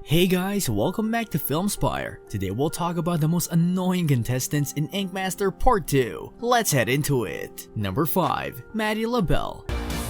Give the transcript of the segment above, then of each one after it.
Hey guys, welcome back to Film Spire. Today we'll talk about the most annoying contestants in Ink Master Part 2. Let's head into it. Number 5. Maddie LaBelle.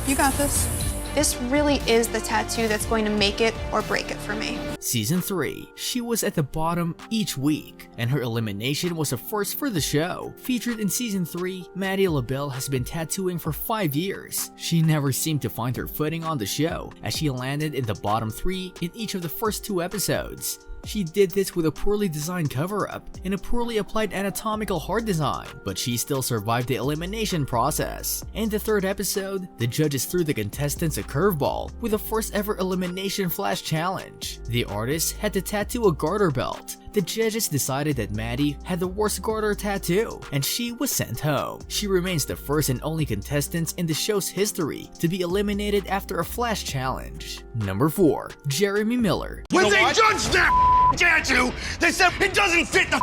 You got this. This really is the tattoo that's going to make it or break it for me. Season 3. She was at the bottom each week, and her elimination was a first for the show. Featured in Season 3, Maddie LaBelle has been tattooing for 5 years. She never seemed to find her footing on the show, as she landed in the bottom 3 in each of the first 2 episodes. She did this with a poorly designed cover-up and a poorly applied anatomical heart design, but she still survived the elimination process. In the 3rd episode, the judges threw the contestants a curveball with the first ever elimination flash challenge. The artist had to tattoo a garter belt. The judges decided that Maddie had the worst garter tattoo, and she was sent home. She remains the first and only contestant in the show's history to be eliminated after a flash challenge. Number 4. Jeremy Miller. When they judged that tattoo, they said it doesn't fit the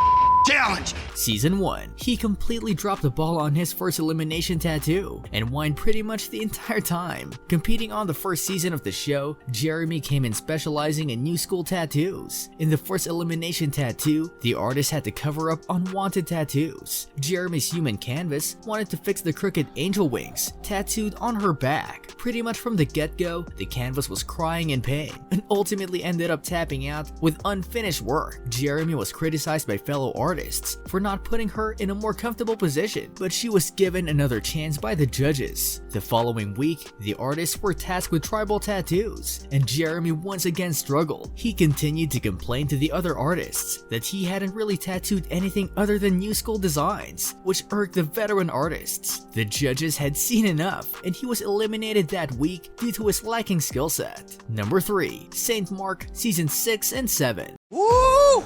challenge. Season 1. He completely dropped the ball on his first elimination tattoo and whined pretty much the entire time. Competing on the first season of the show, Jeremy came in specializing in new school tattoos. In the first elimination tattoo, the artist had to cover up unwanted tattoos. Jeremy's human canvas wanted to fix the crooked angel wings tattooed on her back. Pretty much from the get-go, the canvas was crying in pain and ultimately ended up tapping out with unfinished work. Jeremy was criticized by fellow artists for not putting her in a more comfortable position, but she was given another chance by the judges. The following week, the artists were tasked with tribal tattoos, and Jeremy once again struggled. He continued to complain to the other artists that he hadn't really tattooed anything other than new school designs, which irked the veteran artists. The judges had seen enough, and he was eliminated that week due to his lacking skill set. Number 3. St. Mark Season 6 and 7. Woo!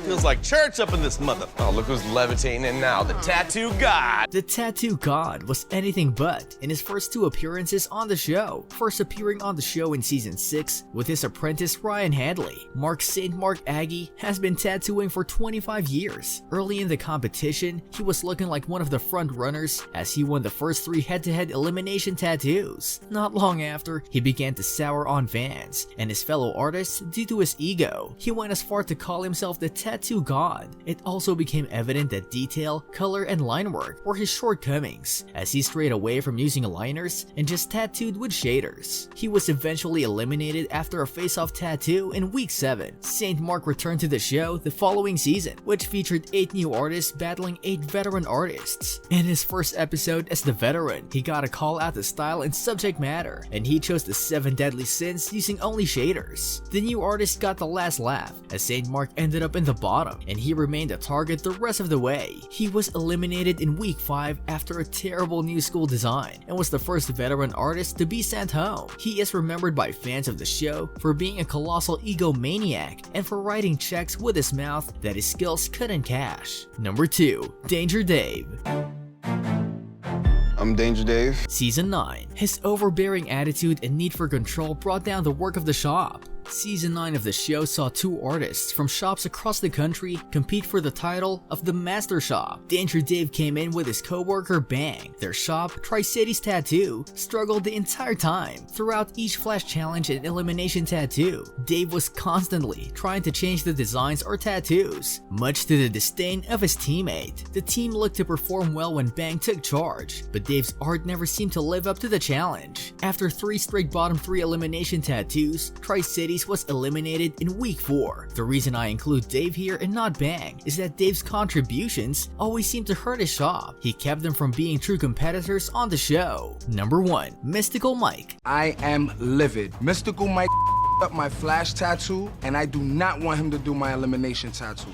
Feels like church up in this mother. Oh, look who's levitating in now, the tattoo god. The tattoo god was anything but in his first 2 appearances on the show. First appearing on the show in Season 6 with his apprentice Ryan Hadley. Mark St. Mark Aggie has been tattooing for 25 years. Early in the competition, he was looking like one of the front runners as he won the first 3 head-to-head elimination tattoos. Not long after, he began to sour on fans and his fellow artists due to his ego. He went as far to call himself the tattoo god. It also became evident that detail, color, and line work were his shortcomings, as he strayed away from using liners and just tattooed with shaders. He was eventually eliminated after a face-off tattoo in week 7. St. Mark returned to the show the following season, which featured 8 new artists battling 8 veteran artists. In his first episode as the veteran, he got to call out the style and subject matter, and he chose the 7 deadly sins using only shaders. The new artist got the last laugh, as St. Mark ended up in the bottom, and he remained a target the rest of the way. He was eliminated in week 5 after a terrible new school design, and was the first veteran artist to be sent home. He is remembered by fans of the show for being a colossal egomaniac and for writing checks with his mouth that his skills couldn't cash. Number 2. Danger Dave. I'm Danger Dave. Season 9. His overbearing attitude and need for control brought down the work of the shop. Season 9 of the show saw 2 artists from shops across the country compete for the title of the Master Shop. Danger Dave came in with his co-worker Bang. Their shop, Tri-Cities Tattoo, struggled the entire time. Throughout each flash challenge and elimination tattoo, Dave was constantly trying to change the designs or tattoos, much to the disdain of his teammate. The team looked to perform well when Bang took charge, but Dave's art never seemed to live up to the challenge. After 3 straight bottom 3 elimination tattoos, Tri-Cities was eliminated in week 4. The reason I include Dave here and not Bang is that Dave's contributions always seem to hurt his shop. He kept them from being true competitors on the show. Number 1. Mystical Mike. I am livid. Mystical Mike up my flash tattoo, and I do not want him to do my elimination tattoo.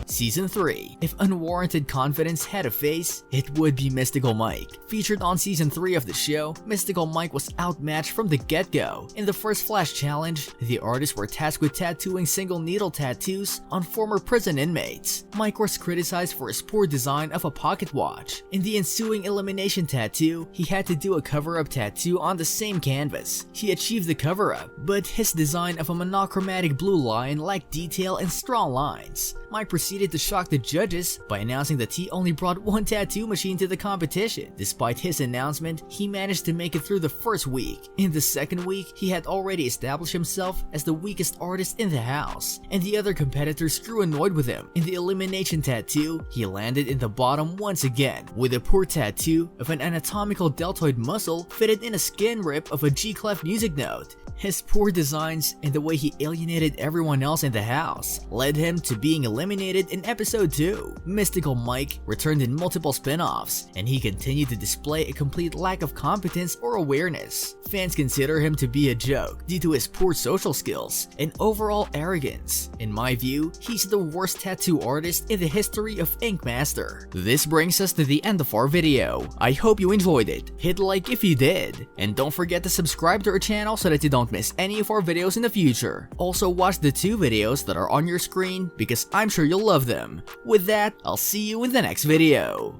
Season 3. If unwarranted confidence had a face, it would be Mystical Mike. Featured on Season 3 of the show, Mystical Mike was outmatched from the get-go. In the first flash challenge, the artists were tasked with tattooing single needle tattoos on former prison inmates. Mike was criticized for his poor design of a pocket watch. In the ensuing elimination tattoo, he had to do a cover-up tattoo on the same canvas. He achieved the cover-up, but his design of a monochromatic blue line lacked detail and strong lines. Mike proceeded to shock the judges by announcing that he only brought one tattoo machine to the competition. Despite his announcement, he managed to make it through the first week. In the second week, he had already established himself as the weakest artist in the house, and the other competitors grew annoyed with him. In the elimination tattoo, he landed in the bottom once again, with a poor tattoo of an anatomical deltoid muscle fitted in a skin rip of a G-clef music note. His poor designs and the way he alienated everyone else in the house led him to being eliminated in episode 2. Mystical Mike returned in multiple spin-offs, and he continued to display a complete lack of competence or awareness. Fans consider him to be a joke due to his poor social skills and overall arrogance. In my view, he's the worst tattoo artist in the history of Ink Master. This brings us to the end of our video. I hope you enjoyed it. Hit like if you did, and don't forget to subscribe to our channel so that you don't miss any of our videos in the future. Also watch the 2 videos that are on your screen because I'm sure you'll love them. With that, I'll see you in the next video.